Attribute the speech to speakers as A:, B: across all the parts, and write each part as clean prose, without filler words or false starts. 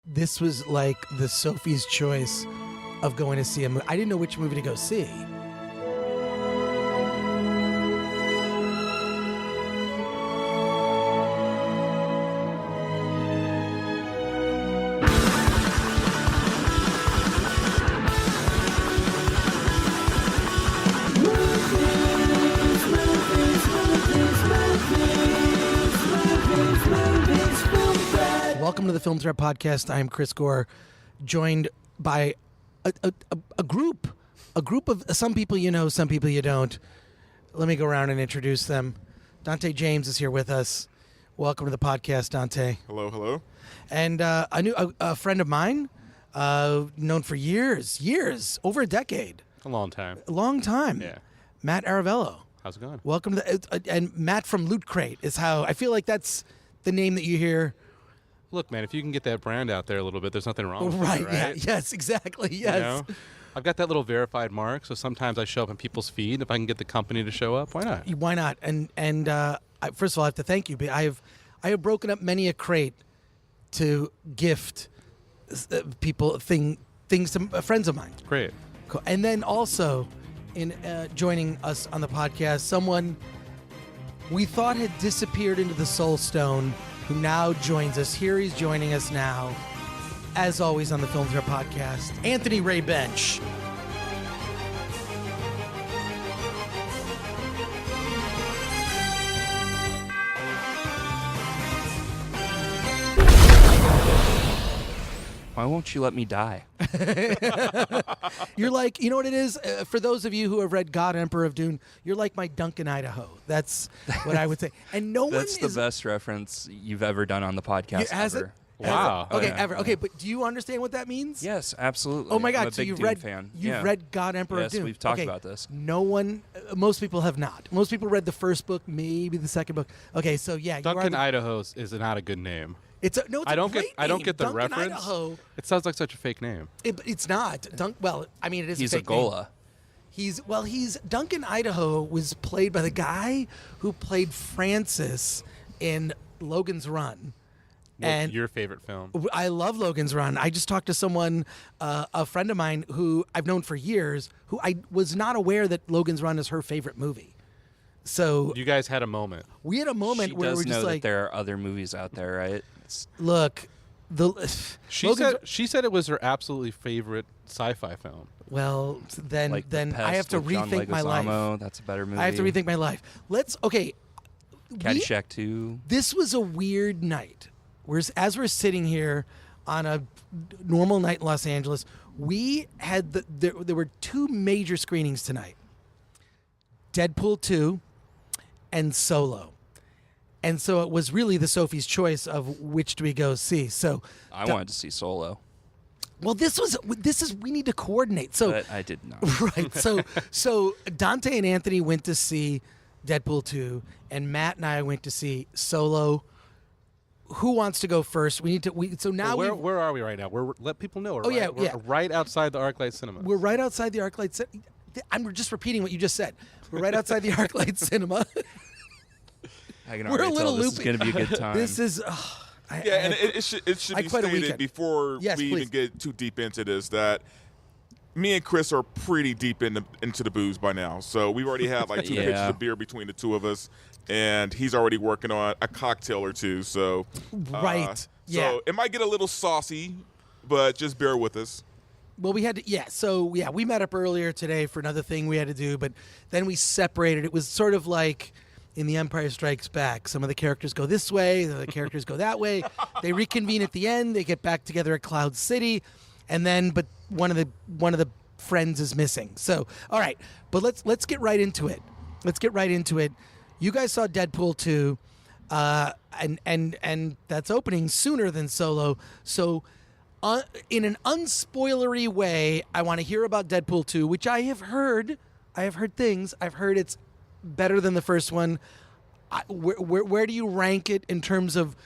A: this was like the Sophie's choice of going to see a movie. I didn't know which movie to go see. Welcome to the Film Threat Podcast. I am Chris Gore, joined by a group of some people you know, some people you don't. Let me go around and introduce them. Dante James is here with us. Welcome to the podcast, Dante.
B: Hello, hello.
A: And a friend of mine, known for years, over a decade.
C: A long time.
A: Yeah. Matt Aravello.
C: How's it going?
A: Welcome to and Matt from Loot Crate is how I feel like that's the name that you hear.
C: Look, man, if you can get that brand out there a little bit, there's nothing wrong with it, right?
A: Yeah, yes, exactly, yes.
C: You know? I've got that little verified mark, so sometimes I show up in people's feed. If I can get the company to show up, why not?
A: Why not? And first of all, I have to thank you. But I have broken up many a crate to gift people things to friends of mine.
C: Great.
A: Cool. And then also, in joining us on the podcast, someone we thought had disappeared into the Soul Stone, who now joins us. Here he's joining us now, as always on the Film Threat Podcast, Anthony Ray Bench.
D: Why won't you let me die?
A: You're like, you know what it is? For those of you who have read God, Emperor of Dune, you're like my Duncan, Idaho. That's what I would say. And no
D: That's the best reference you've ever done on the podcast ever.
C: Wow.
A: Okay,
D: yeah.
A: ever. Okay, but do you understand what that means?
D: Yes, absolutely.
A: Oh my
D: I'm
A: God!
D: a
A: So
D: big
A: you've
D: Dune
A: read
D: fan.
A: you've read God, Emperor
D: Yes,
A: of Dune.
D: we've talked about this.
A: No one, most people have not. Most people read the first book, maybe the second book. Okay, so yeah,
C: Duncan, Idaho is not a good name.
A: It's a
C: I don't
A: great
C: get. I don't
A: name.
C: get the
A: Duncan,
C: reference.
A: Idaho.
C: It sounds like such a fake name.
A: It's not. Well, I mean, it is.
D: He's
A: a
D: a
A: fake name.
D: Gola.
A: He's Duncan, Idaho was played by the guy who played Francis in Logan's Run.
C: What's your favorite film?
A: I love Logan's Run. I just talked to someone, a friend of mine who I've known for years, who I was not aware that Logan's Run is her favorite movie. So
C: You guys had a moment.
A: we had a moment
D: She
A: where
D: does
A: we're just
D: know
A: like,
D: that there are other movies out there, right?
A: look,
C: She said it was her absolutely favorite sci-fi film.
A: well, then
D: Like The
A: I have
D: Pest
A: to
D: with John
A: rethink my life.
D: Leguizamo, that's a better movie.
A: I have to rethink my life.
D: Caddyshack 2.
A: This was a weird night. As we're sitting here on a normal night in Los Angeles, we had there were two major screenings tonight: Deadpool 2 and Solo. And so it was really the Sophie's choice of which do we go see. So
D: I wanted to see Solo,
A: well, this is we need to coordinate. So
D: but I did not.
A: right. So Dante and Anthony went to see Deadpool 2, and Matt and I went to see Solo. Who wants to go first? We need to. So now
C: Where are we right now? Let people know.
A: yeah.
C: We're right outside the ArcLight Cinema.
A: we're right outside the ArcLight. I'm just repeating what you just said. We're right outside the ArcLight Cinema.
D: I can
A: We're
D: already
A: a little
D: tell this is
A: loopy.
D: going to be a good time.
A: This is.
B: And it should be stated before
A: Yes,
B: we
A: please.
B: even get too deep into this that me and Chris are pretty deep into the booze by now. So we've already had like two
D: Yeah.
B: pitchers of beer between the two of us, and he's already working on a cocktail or two. So
A: Right. Yeah.
B: So it might get a little saucy, but just bear with us.
A: Well, we had to. Yeah. So yeah, we met up earlier today for another thing we had to do, but then we separated. It was sort of like in The Empire Strikes Back. Some of the characters go this way, the other characters go that way. They reconvene at the end. They get back together at Cloud City, and then but one of the friends is missing. So all right, but let's get right into it. You guys saw Deadpool 2, and that's opening sooner than Solo. So in an unspoilery way, I want to hear about Deadpool 2, which I have heard things. I've heard it's better than the first one. Where do you rank it in terms of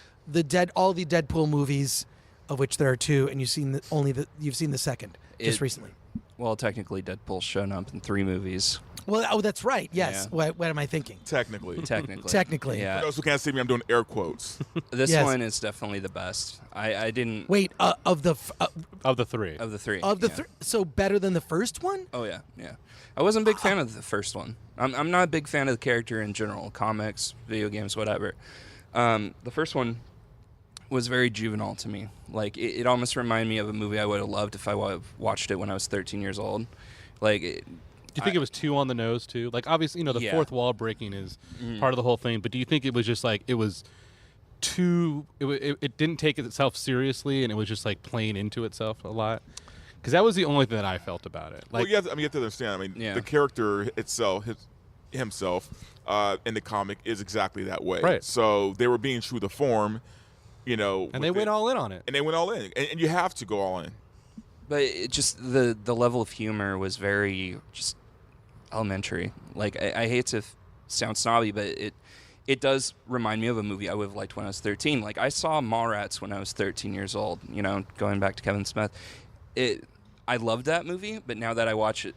A: all the Deadpool movies, of which there are two, and you've seen the second just recently?
D: Well, technically, Deadpool's shown up in 3 movies.
A: Well, oh, that's right. Yes.
D: Yeah.
A: What am I thinking?
B: Technically.
A: Technically.
B: For
D: Yeah.
B: those who can't see me, I'm doing air quotes.
D: This
A: Yes.
D: one is definitely the best. I didn't...
A: Wait,
C: Of the 3.
D: Of the 3.
A: of the
D: yeah.
A: so better than the first one?
D: Oh, yeah, yeah. I wasn't a big fan of the first one. I'm not a big fan of the character in general. Comics, video games, whatever. The first one was very juvenile to me. Like, it almost reminded me of a movie I would have loved if I would have watched it when I was 13 years old. Like...
C: Do you think it was too on the nose too? Like obviously, the
D: Yeah.
C: fourth wall breaking is part of the whole thing. But do you think it was just like it was too? It didn't take itself seriously, and it was just like playing into itself a lot. Because that was the only thing that I felt about it. Like,
B: Well, you have to understand. I mean,
D: Yeah.
B: the character itself, himself, in the comic is exactly that way.
C: Right.
B: So they were being true to form,
C: and
B: with
C: they went
B: it.
C: all in on it.
B: And they went all in, and you have to go all in.
D: But it just the level of humor was very just elementary. Like I hate to sound snobby, but it does remind me of a movie I would have liked when I was 13. Like I saw Mallrats when I was 13 years old. Going back to Kevin Smith, I loved that movie. But now that I watch it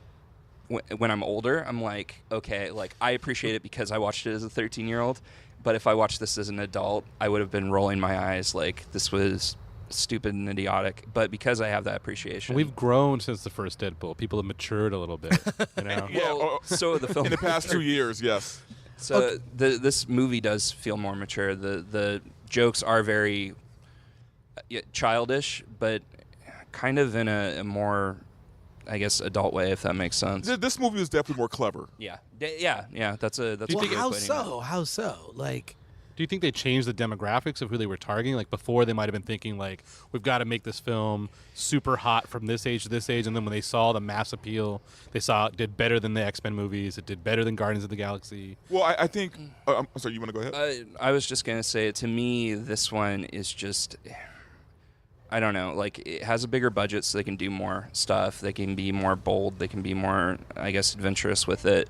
D: when I'm older, I'm like, okay, like I appreciate it because I watched it as a 13-year-old. But if I watched this as an adult, I would have been rolling my eyes like this was stupid and idiotic, but because I have that appreciation.
C: We've grown since the first Deadpool. People have matured a little bit.
B: Yeah,
D: Well, so the film
B: in the past 2 years, yes.
D: So this movie does feel more mature. The jokes are very childish, but kind of in a more, I guess, adult way, if that makes sense.
B: This movie was definitely more clever.
D: Yeah. That's a
C: you
A: Well,
C: think-
D: good
A: how
D: putting it.
A: so? How so? Like,
C: Do you think they changed the demographics of who they were targeting? Like before, they might have been thinking like, we've got to make this film super hot from this age to this age, and then when they saw the mass appeal, they saw it did better than the X-Men movies. It did better than Guardians of the Galaxy.
B: Well, I think. I'm sorry. You want to go ahead?
D: I was just gonna say, to me, this one is just, I don't know, like it has a bigger budget, so they can do more stuff. They can be more bold. They can be more, I guess, adventurous with it.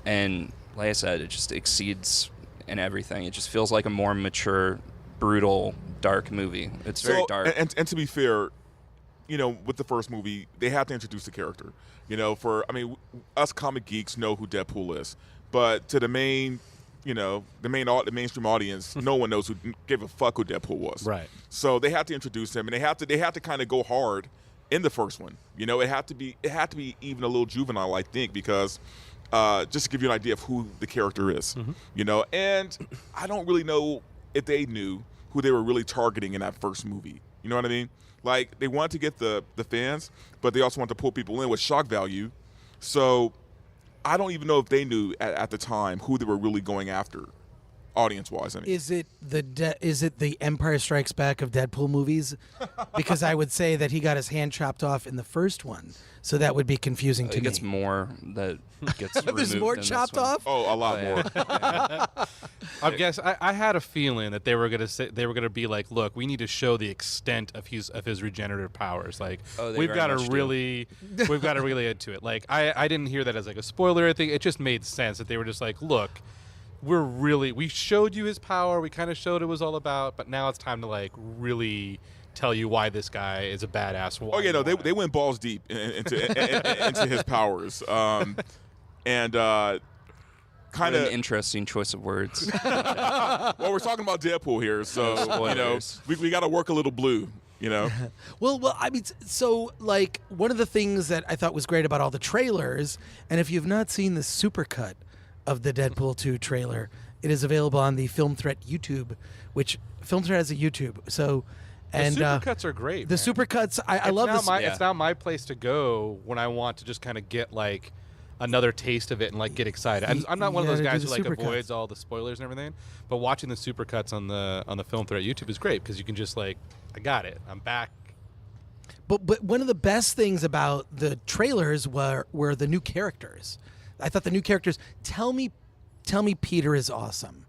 D: And like I said, it just exceeds in everything. It just feels like a more mature, brutal, dark movie. It's very dark.
B: And to be fair, with the first movie, they have to introduce the character. Us comic geeks know who Deadpool is, but to the mainstream audience, no one knows who gave a fuck who Deadpool was.
C: Right.
B: So they have to introduce him, and they have to kind of go hard in the first one. It had to be even a little juvenile, I think, because. Just to give you an idea of who the character is, and I don't really know if they knew who they were really targeting in that first movie. You know what I mean? Like, they wanted to get the fans, but they also want to pull people in with shock value. So I don't even know if they knew at the time who they were really going after, audience-wise.
A: is it the Empire Strikes Back of Deadpool movies? Because I would say that he got his hand chopped off in the first one, so that would be confusing to
D: It
A: me.
D: gets more that gets removed.
A: There's more
D: in this
A: chopped
D: one.
A: off?
B: Oh, a lot more.
D: Yeah.
C: I guess I had a feeling that they were gonna be like, look, we need to show the extent of his regenerative powers. Like
D: Oh, they
C: we've
D: very
C: got to
D: much do.
C: really into it. Like I didn't hear that as like a spoiler. I think it just made sense that they were just like, look, we showed you his power. We kind of showed it was all about, but now it's time to like really tell you why this guy is a badass.
B: Oh yeah, no, they went balls deep into his powers, and kind
D: What an
B: of.
D: interesting choice of words.
B: Well, we're talking about Deadpool here, so
D: Spoilers.
B: we got to work a little blue.
A: Well, I mean, so like one of the things that I thought was great about all the trailers, and if you've not seen the supercut of the Deadpool 2 trailer, it is available on the Film Threat YouTube, which Film Threat has a YouTube. So, and
C: the supercuts are great.
A: the
C: man.
A: supercuts, I love this.
C: It's now my place to go when I want to just kind of get like another taste of it and like get excited. I'm not one of
A: You
C: those
A: gotta
C: guys
A: do
C: who
A: the
C: like
A: supercuts.
C: avoids all the spoilers and everything. But watching the supercuts on the Film Threat YouTube is great because you can just like, I got it. I'm back.
A: But one of the best things about the trailers were the new characters. I thought the new characters. Tell me, Peter is awesome.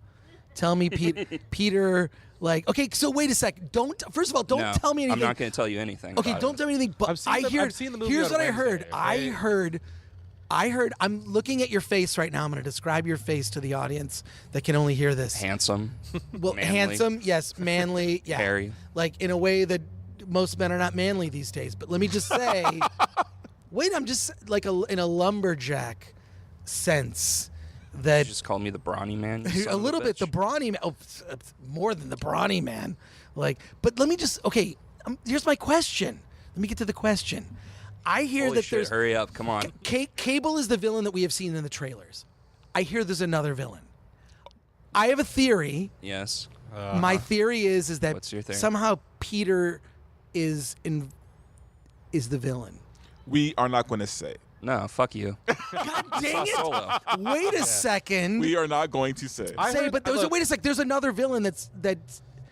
A: Tell me, Peter. Like, okay, so wait a sec. First of all, don't
D: No,
A: tell me anything.
D: I'm not going to tell you anything.
A: Okay,
D: about
A: don't
D: it.
A: tell me anything. But
C: I've seen the movie
A: Here's
C: on
A: what I heard.
C: Wednesday, okay?
A: I heard. I'm looking at your face right now. I'm going to describe your face to the audience that can only hear this.
D: Handsome.
A: Well,
D: manly.
A: handsome, yes, manly, yeah.
D: Hairy.
A: Like in a way that most men are not manly these days. But let me just say, Wait, I'm just like in a lumberjack sense. That
D: You just called me the brawny man. you son
A: a
D: of
A: little bit
D: bitch.
A: the brawny man. Oh, more than the brawny man. Like, but let me just here's my question. Let me get to the question. I hear
D: Holy
A: that
D: shit,
A: there's
D: hurry up, come on.
A: Cable is the villain that we have seen in the trailers. I hear there's another villain. I have a theory.
D: Yes.
A: My theory is that
D: What's your theory?
A: somehow Peter is the villain.
B: We are not going to say.
D: No, fuck you.
A: God dang it!
D: Solo.
A: Wait a second.
B: We are not going to say.
C: I heard- look,
A: wait a sec. There's another villain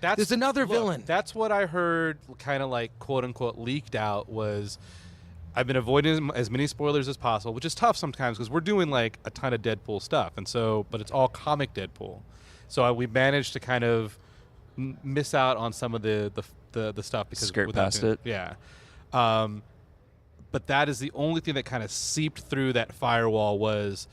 A: there's another villain.
C: That's what I heard, kind of like quote unquote leaked out. Was I've been avoiding as many spoilers as possible, which is tough sometimes because we're doing like a ton of Deadpool stuff, and so but it's all comic Deadpool. So we managed to kind of miss out on some of the stuff because
D: Skirt
C: without
D: past
C: doing-
D: it.
C: Yeah. But that is the only thing that kind of seeped through that firewall was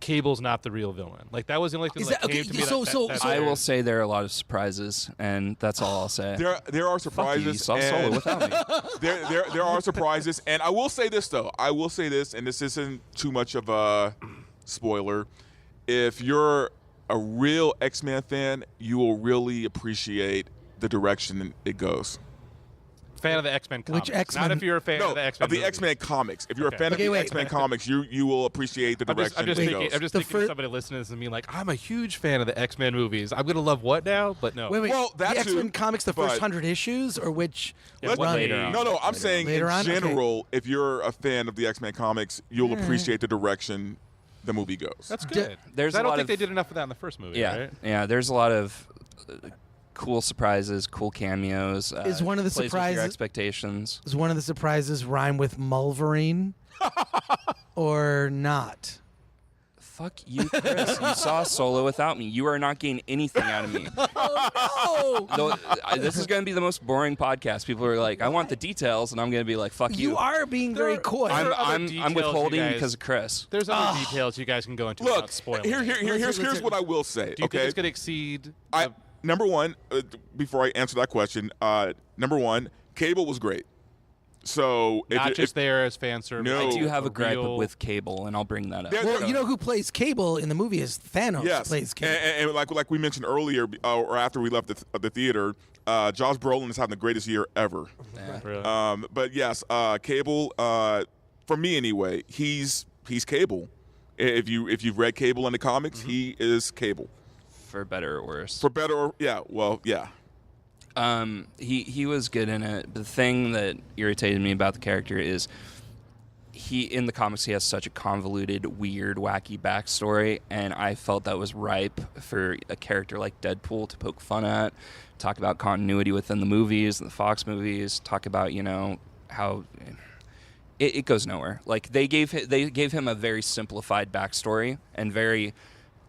C: Cable's not the real villain. Like that was the only thing
A: Is
C: that
A: that-
C: came
A: okay,
C: to me.
A: so-
D: I will say there are a lot of surprises, and that's all I'll say.
B: There are
D: Fuck you, you
B: surprises.
D: saw Solo
B: and
D: without me.
B: there are surprises, and I will say this though. I will say this, and this isn't too much of a spoiler. If you're a real X-Men fan, you will really appreciate the direction it goes.
C: fan of the X-Men comics.
A: Which X-Men?
C: Not if you're a fan
B: No,
C: of the X-Men.
B: of the
C: movies.
B: X-Men comics. If you're
C: Okay.
B: a fan
A: Okay,
B: of the
A: wait.
B: X-Men comics, you will appreciate the
C: I'm
B: direction
C: just
B: it
C: thinking.
B: goes.
C: I'm just
A: The
C: thinking of
A: fir-
C: somebody listening to this and being like, "I'm a huge fan of the X-Men movies. I'm gonna love what now?" But no.
A: Wait.
B: Well, that
A: the X-Men
B: too,
A: comics, the
B: but-
A: first 100 issues, or which
C: Yeah,
A: run?
D: later on.
B: No, I'm saying
A: Later
B: in
A: on? Okay.
B: general, if you're a fan of the X-Men comics, you'll appreciate the direction the movie goes.
C: That's good.
D: There's
C: I
D: a
C: don't
D: lot
C: think
D: of-
C: they did enough of that in the first movie.
D: Yeah,
C: Right?
D: yeah. There's a lot of cool surprises, cool cameos.
A: Is one of the
D: plays with
A: surprises-
D: your expectations?
A: Does one of the surprises rhyme with Mulverine, or not?
D: Fuck you, Chris. You saw Solo without me. You are not getting anything out of me.
A: Oh,
D: Though, this is going to be the most boring podcast. People are like, I want the details, and I'm going to be like, fuck you.
A: you are being very coy.
C: There are other
D: I'm
C: details, you
D: withholding
C: guys-
D: because of Chris.
C: There's other details you guys can go into
B: Look,
C: without spoiling.
B: here's what I will say.
C: Do you think
B: Okay,
C: it's gonna exceed?
B: number one, before I answer that question, number one, Cable was great. So if
C: not
B: you-
C: just
B: if-
C: there as fan service.
B: No.
D: I do have
C: a
D: a gripe
C: real-
D: with Cable, and I'll bring that up.
B: There-
A: well, you know who plays Cable in the movie is Thanos.
B: Yes,
A: Plays Cable.
B: and like we mentioned earlier, or after we left the theater, Josh Brolin is having the greatest year ever.
D: Yeah.
C: Really.
B: But yes, Cable, for me anyway, he's Cable. If you've read Cable in the comics, he is Cable.
D: For better or worse.
B: For better or yeah.
D: He was good in it. The thing that irritated me about the character is in the comics he has such a convoluted, weird, wacky backstory, and I felt that was ripe for a character like Deadpool to poke fun at, talk about continuity within the movies, the Fox movies, talk about how it goes nowhere. Like they gave him a very simplified backstory and very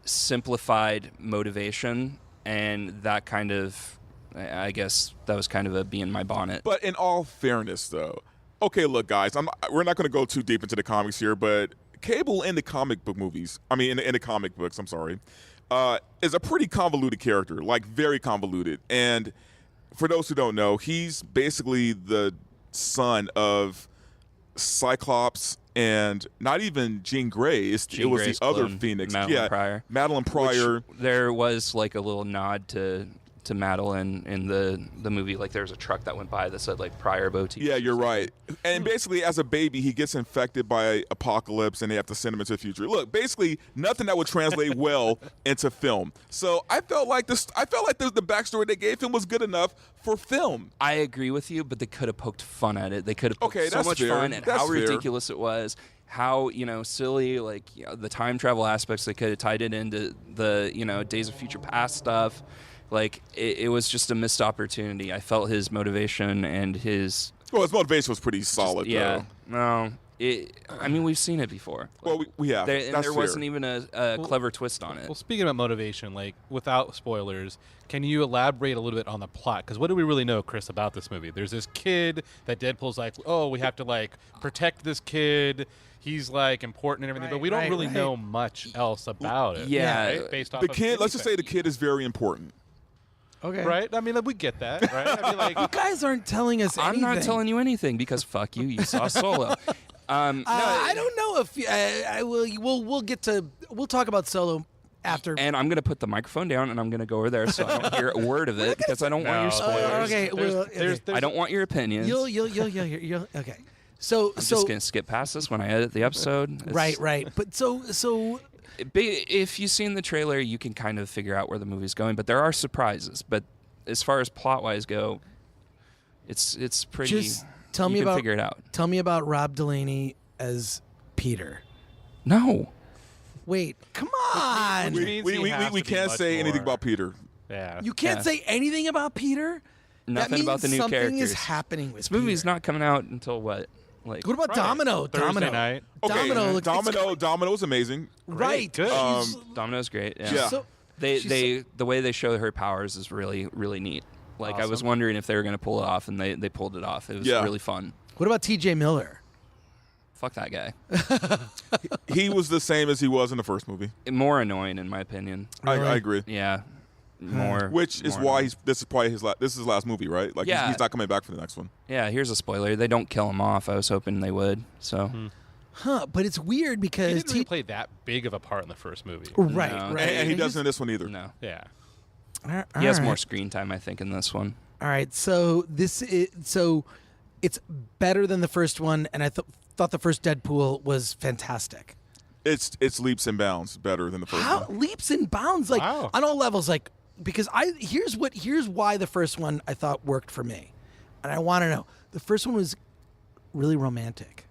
D: simplified motivation, and that kind of, I guess that was kind of a bee in my bonnet.
B: But in all fairness, though, okay, look, guys, we're not going to go too deep into the comics here, but Cable in the comic book movies, in the comic books, I'm sorry, is a pretty convoluted character, like very convoluted. And for those who don't know, he's basically the son of Cyclops and not even Jean Grey. It was
D: Grey's
B: the other
D: clone,
B: Phoenix.
D: Madeline Pryor.
B: Madeline Pryor.
D: Which there was like a little nod to Madeline in the movie. Like there was a truck that went by that said like Pryor Boutique.
B: Yeah, you're right. And basically, as a baby, he gets infected by Apocalypse, and they have to send him into the future. Look, basically, nothing that would translate well into film. So I felt like the backstory they gave him was good enough for film.
D: I agree with you, but they could have poked fun at it. They could have poked
B: Okay,
D: so
B: that's
D: much
B: fair.
D: fun at
B: That's
D: how
B: fair.
D: ridiculous it was. How silly, like the time travel aspects. They could have tied it into the Days of Future Past stuff. Like it was just a missed opportunity. I felt his motivation and his
B: His motivation was pretty solid,
D: yeah.
B: though.
D: No, we've seen it before.
B: Well, we have.
D: There,
B: That's
D: and there
B: fair.
D: wasn't even a clever twist on it.
C: Well, speaking about motivation, like without spoilers, can you elaborate a little bit on the plot? Because what do we really know, Chris, about this movie? There's this kid that Deadpool's like, oh, we have to like protect this kid. He's like important and everything, but we don't really know much else about it.
D: Yeah.
C: right? Based off
B: The
C: of
B: kid, let's just say the
C: anything.
B: kid is very important.
A: Okay.
C: Right? I mean, like, we get that, right? I mean, like,
A: You guys aren't telling us
D: I'm
A: anything.
D: not telling you anything because fuck you. You saw Solo. No,
A: I don't know if I will. We'll talk about Solo after.
D: and I'm gonna put the microphone down and I'm gonna go over there so I don't hear a word of it because I don't want your spoilers.
A: okay,
D: I don't want your opinions.
A: You'll okay. So
D: I'm just gonna skip past this when I edit the episode. It's-
A: right. But so
D: If you've seen the trailer, you can kind of figure out where the movie's going. But there are surprises. But as far as plot-wise go, it's pretty.
A: just tell
D: you
A: me
D: can
A: about
D: figure it out.
A: Tell me about Rob Delaney as Peter.
D: No.
A: Wait, come on.
C: Which means he has
B: We
C: to be
B: can't
C: much
B: say anything
C: more-
B: about Peter.
C: Yeah.
A: You can't
D: Yeah.
A: say anything about Peter?
D: Nothing
A: that means
D: about the new
A: something
D: characters.
A: is happening with
D: This movie's
A: Peter.
D: not coming out until what? Like
A: What about
C: Friday.
A: Domino?
C: Thursday
A: Domino.
C: night.
B: Okay,
A: Domino. looks- it's
B: Domino's amazing.
A: Right.
C: Good.
A: She's-
D: Domino's great. Yeah.
B: Yeah.
A: so-
D: The way they show her powers is really really neat. Like I was
C: Awesome.
D: wondering if they were gonna pull it off, and they pulled it off. It was
B: Yeah.
D: really fun.
A: what about TJ Miller?
D: Fuck that guy.
B: He was the same as he was in the first movie.
D: More annoying in my opinion.
A: Really?
B: I agree.
D: Yeah. More.
B: Which is
D: more
B: why
D: annoying.
B: this is probably this is his last movie, right? Like
D: Yeah.
B: he's not coming back for the next one.
D: Yeah. Here's a spoiler. They don't kill him off. I was hoping they would. So.
A: Huh, but it's weird
C: He
A: because
C: didn't really play that big of a part in the first movie.
A: right,
D: No.
A: right.
B: And he
A: he's-
B: doesn't in this one either.
D: No.
C: Yeah.
D: He has
A: all
D: more
A: right.
D: screen time, I think, in this one.
A: All right, so it's better than the first one, and I thought the first Deadpool was fantastic.
B: It's leaps and bounds better than the first
A: How
B: one.
A: leaps and bounds, like
C: Wow.
A: on all levels, like because here's why the first one I thought worked for me, and I want to know the first one was really romantic.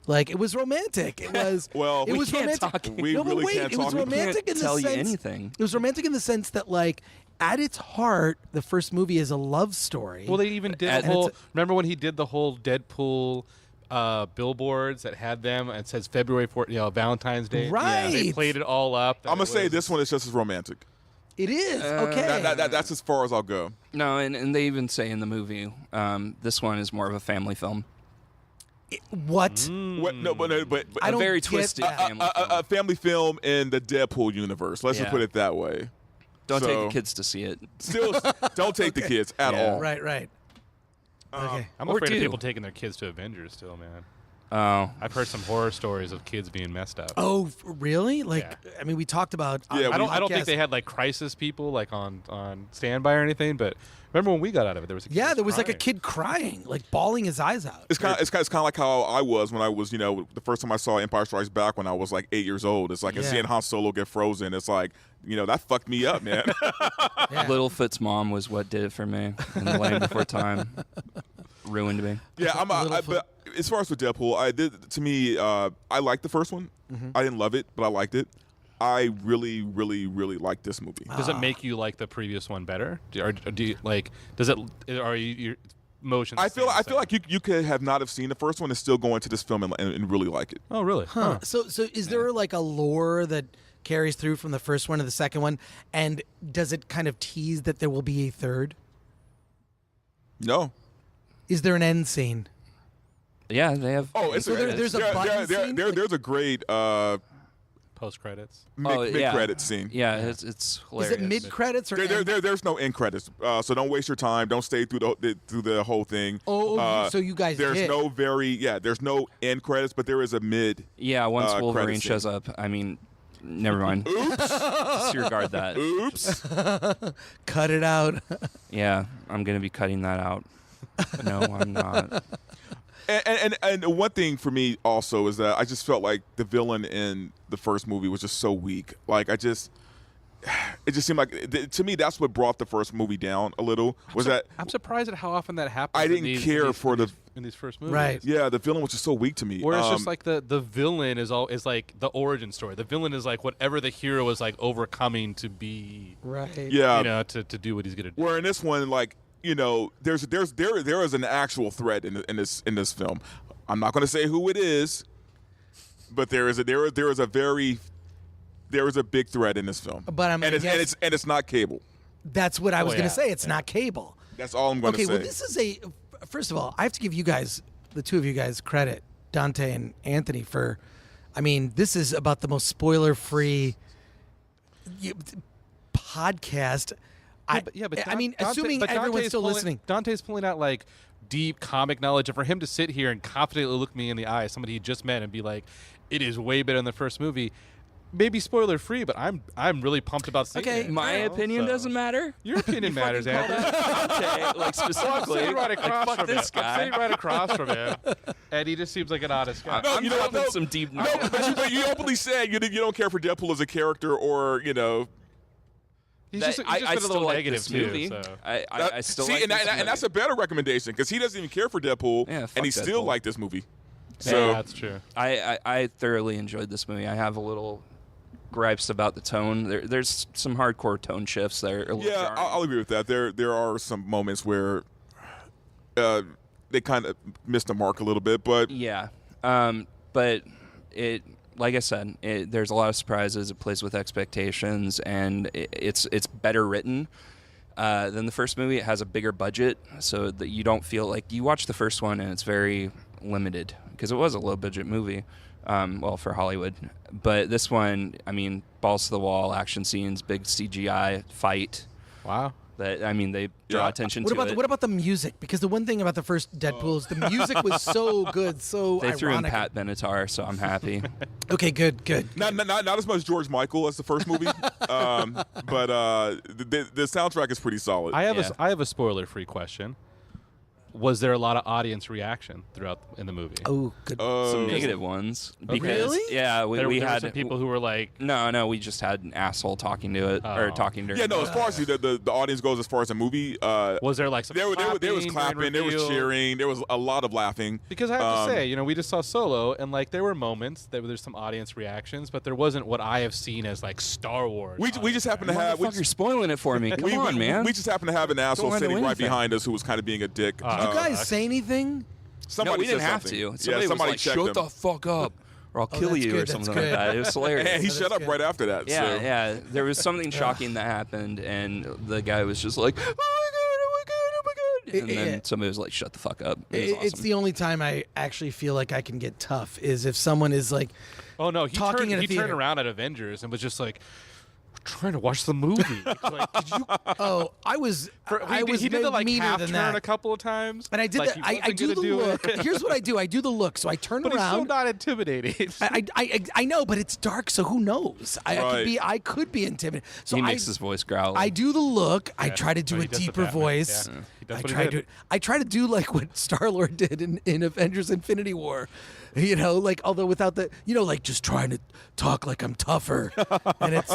A: Like it was romantic. It was
B: Well,
A: it
B: we
A: was
D: can't
A: romantic.
D: talk.
B: We
A: no, but
B: really
A: wait,
B: can't
A: it was
B: talk. We can't
A: romantic in the
D: tell you
A: sense
D: anything.
A: It was romantic in the sense that like at its heart, the first movie is a love story.
C: Well, they even did
D: And
C: the whole.
A: it's
C: Remember when he did the whole Deadpool billboards that had them and it says February 4th, Valentine's Day.
A: Right.
C: They played it all up. that
B: I'm gonna
C: it
B: say
C: was-
B: this one is just as romantic.
A: it is okay.
B: That's as far as I'll go.
D: No, and they even say in the movie, this one is more of a family film.
A: What?
B: What, no, but
A: I
D: A
A: don't
D: very
A: get
D: twisted
A: that.
D: family film.
B: a family film in the Deadpool universe. Let's just
D: Yeah.
B: put it that way.
D: Don't take
B: so-
D: the kids to see it.
B: Still, don't take the kids at
D: Yeah.
B: all.
A: Right. Okay.
C: I'm
D: Or
C: afraid of
D: do.
C: people taking their kids to Avengers still, man.
D: Oh,
C: I've heard some horror stories of kids being messed up.
A: Oh, really? Like,
C: Yeah.
A: I mean, we talked about.
B: Yeah,
C: I don't think
A: podcast-
C: they had like crisis people like on standby or anything, but remember when we got out of it, there was a kid
A: Yeah,
C: just
A: there was like a
C: crying.
A: kid crying, like bawling his eyes out.
B: It's kind of like how I was when I was, the first time I saw Empire Strikes Back when I was like 8 years old. It's like
A: Yeah.
B: seeing Han Solo get frozen. It's like, that fucked me up, man.
A: Yeah.
D: Littlefoot's mom was what did it for me in The Land Before Time. Ruined me.
B: Yeah, but as far as with Deadpool, to me, I liked the first one.
A: Mm-hmm.
B: I didn't love it, but I liked it. I really, really, really liked this movie.
C: Does it make you like the previous one better? Or do you like? Does it? Are you your emotions?
B: I
C: staying
B: feel
C: the
B: like
C: same?
B: you could have not have seen the first one and still go into this film and really like it.
C: Oh, really?
A: Huh. So is there like a lore that carries through from the first one to the second one, and does it kind of tease that there will be a third?
B: No.
A: Is there an end scene?
D: Yeah, they have.
B: Oh, it's
A: So there's a button scene?
B: there's a great
C: Post credits.
B: mid-credit scene.
D: Yeah, it's
A: Is
D: hilarious.
A: it mid credits or end?
B: There's no end credits, so don't waste your time. Don't stay through the whole thing.
A: Oh, so you guys
B: There's
A: did.
B: there's no end credits, but there is a mid.
D: Yeah, once
B: credit
D: Wolverine
B: scene.
D: shows up, I mean, never mind. Disregard that.
B: Oops.
A: Cut it out.
D: Yeah, I'm gonna be cutting that out. No, I'm not.
B: And one thing for me also is that I just felt like the villain in the first movie was just so weak. Like it just seemed like to me that's what brought the first movie down a little. Was that
C: I'm surprised at how often that happens.
B: I
C: in
B: didn't
C: these-
B: care
C: in these-
B: for
C: in
B: the-
C: these- in these first movies.
A: Right.
B: yeah, the villain was just so weak to me.
C: Where it's just like the villain is like the origin story. The villain is like whatever the hero is like overcoming to be,
A: Right.
B: yeah.
C: to do what he's gonna do.
B: Where in this one, like there is an actual threat in this film. I'm not going to say who it is, but there is a big threat in this film.
A: But I'm
B: and
A: gonna guess-
B: it's not Cable.
A: That's what I was
C: Oh,
A: going
C: yeah.
A: to say. It's not cable.
B: That's all I'm going to
A: Okay,
B: say.
A: well, this is first of all, I have to give you guys, the two of you guys, credit, Dante and Anthony, for, I mean, this is about the most spoiler-free podcast. I mean, assuming everyone's still listening.
C: Dante's pulling out like deep comic knowledge, and for him to sit here and confidently look me in the eye, somebody he just met, and be like, "It is way better than the first movie." Maybe spoiler free, but I'm really pumped about seeing
A: Okay,
C: it.
D: My opinion doesn't matter.
C: Your opinion matters, Andrew.
D: Okay, like
C: I'm
D: specifically,
C: sitting right across
D: fuck
C: from him.
D: this
C: I'm
D: guy.
C: sitting right across from him, and he just seems like an honest guy.
B: No,
D: I'm
B: you know what,
D: dropping
B: no.
D: some deep
B: No,
D: knowledge.
B: but you openly said you don't care for Deadpool as a character, or
C: He's
D: That-
C: just, he's just
D: I
C: been a
D: still
C: little
D: like
C: negative
D: this
C: too.
D: movie.
C: So.
D: I still
B: see,
D: like
B: and,
D: this
B: that, and that's a
D: movie.
B: better recommendation because he doesn't even care for Deadpool,
D: Yeah,
B: and
D: fuck
B: he still
D: Deadpool.
B: liked this movie.
C: Yeah,
B: So
C: that's true.
D: I thoroughly enjoyed this movie. I have a little gripes about the tone. There's some hardcore tone shifts there. A little
B: yeah,
D: jarring.
B: I'll agree with that. There are some moments where they kind of missed the mark a little bit, but
D: Yeah, but it, like I said, there's a lot of surprises. It plays with expectations, and it's better written than the first movie. It has a bigger budget, so that you don't feel like you watch the first one and it's very limited because it was a low budget movie. Well, for Hollywood, but this one, I mean, balls to the wall, action scenes, big CGI fight.
C: Wow.
D: That I mean, they draw
B: Yeah.
D: attention
A: What
D: to
A: about
D: it.
A: what about the music? Because the one thing about the first Deadpool is the music was so good, so
D: They threw in
A: ironic.
D: Pat Benatar, so I'm happy.
A: Okay, good.
B: not as much George Michael as the first movie, but the soundtrack is pretty solid.
C: I have
D: Yeah.
C: I have a spoiler-free question. Was there a lot of audience reaction throughout in the movie?
A: Oh, good.
D: Some negative ones. Because,
A: really?
D: Yeah, we
C: there were
D: had
C: some people who were like,
D: No, we just had an asshole talking to it or
C: Oh.
D: talking during.
B: yeah, no. As far as the audience goes, as far as the movie,
C: was there like some
B: there was
C: during
B: clapping, there was
C: reveal?
B: cheering, there was a lot of laughing.
C: Because I have to
B: Um,
C: say, we just saw Solo, and like there were moments that there's some audience reactions, but there wasn't what I have seen as like Star Wars.
B: We just happen to have.
D: Motherfucker, you're spoiling it for me. Come on, man.
B: We just happen to have an asshole
D: let him
B: sitting
D: do
B: right
D: anything.
B: behind us who was kind of being a dick.
A: Did you guys say anything?
B: Somebody
D: no, we didn't
B: said
D: have
B: something.
D: to.
B: Yeah,
D: Somebody
B: somebody
D: was
B: checked
D: like,
B: him.
D: "Shut the fuck up, or I'll kill
A: that's
D: you,"
A: good,
D: or
A: that's
D: something
A: good.
D: like that. It was hilarious.
B: And he
A: That's
B: shut up
A: good.
B: right after that.
D: Yeah,
B: so.
D: yeah. There was something shocking that happened, and the guy was just like, "Oh my god, oh my god, oh my god," and then
A: Yeah.
D: somebody was like, "Shut the fuck up." It was awesome.
A: It's the only time I actually feel like I can get tough is if someone is like,
C: Oh no, he
A: talking
C: turned
A: in a
C: he turned
A: theater.
C: around at Avengers and was just like, "We're trying to watch the movie." Like, did you?
A: oh, I was
C: he did the like
A: meaner
C: half
A: than
C: turn
A: that.
C: a couple of times,
A: And I did
C: like
A: that.
C: he
A: I
C: wasn't
A: do the
C: gonna do
A: look.
C: it.
A: Here's what I do. I do the look. So I turn
C: But he's still
A: around.
C: not intimidating.
A: I know, but it's dark, so who knows?
B: Right.
A: I could be intimidated. So
D: he
A: I,
D: makes his voice growl.
A: I do the look. I
C: Yeah.
A: try to do
C: No,
A: a
C: he does the
A: deeper
C: Batman.
A: voice.
C: Yeah. He does
A: I
C: what he
A: try
C: did.
A: I try to do like what Star-Lord did in Avengers Infinity War. Like although without the like just trying to talk like I'm tougher. And it's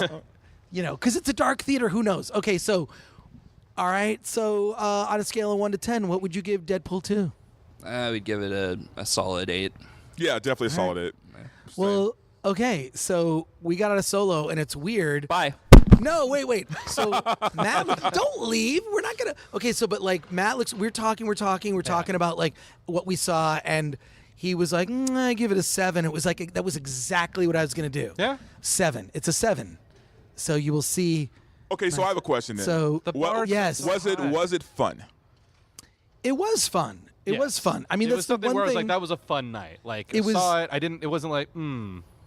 A: because it's a dark theater, who knows? Okay, so all right, so on a scale of 1 to 10, what would you give Deadpool 2?
D: I would give it a solid 8.
B: Yeah, definitely a solid 8.
A: Well, okay, so we got out of Solo, and it's weird.
D: Bye.
A: No, wait. So Matt, don't leave. We're not gonna. Okay, so but like Matt looks. We're talking about like what we saw, and he was like, I give it a 7. It was like that was exactly what I was gonna do.
C: Yeah.
A: 7. It's a 7. So you will see.
B: Okay, so I have a question then.
A: So
C: The bar
A: yes,
B: was it fun?
A: it was fun. It was
C: Yes.
A: fun. I mean,
C: it
A: that's
C: was
A: the
C: something
A: one
C: where I was
A: thing.
C: like, that was a fun night. Like
A: It
C: I
A: was-
C: saw it. I didn't. It wasn't like,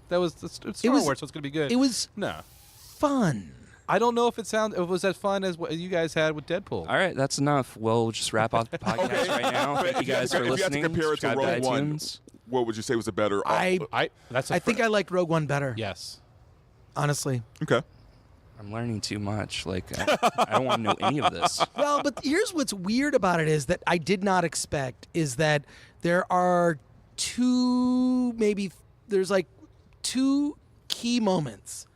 C: that was it's Star
A: was-
C: Wars, so it's gonna be good.
A: it was
C: no.
A: fun.
C: I don't know if it was as fun as what you guys had with Deadpool.
D: All right, that's enough. We'll just wrap up the podcast
B: Okay.
D: right now. Thank you guys for
B: if you had to
D: listening.
B: compare it to
D: Subscribe
B: Rogue One,
D: iTunes.
B: what would you say was the better?
A: I
C: That's.
A: I think I liked Rogue One better.
C: Yes.
A: Honestly.
B: Okay.
D: I'm learning too much. Like, I don't want to know any of this.
A: Well, but here's what's weird about it is that I did not expect is that there are there's like 2 key moments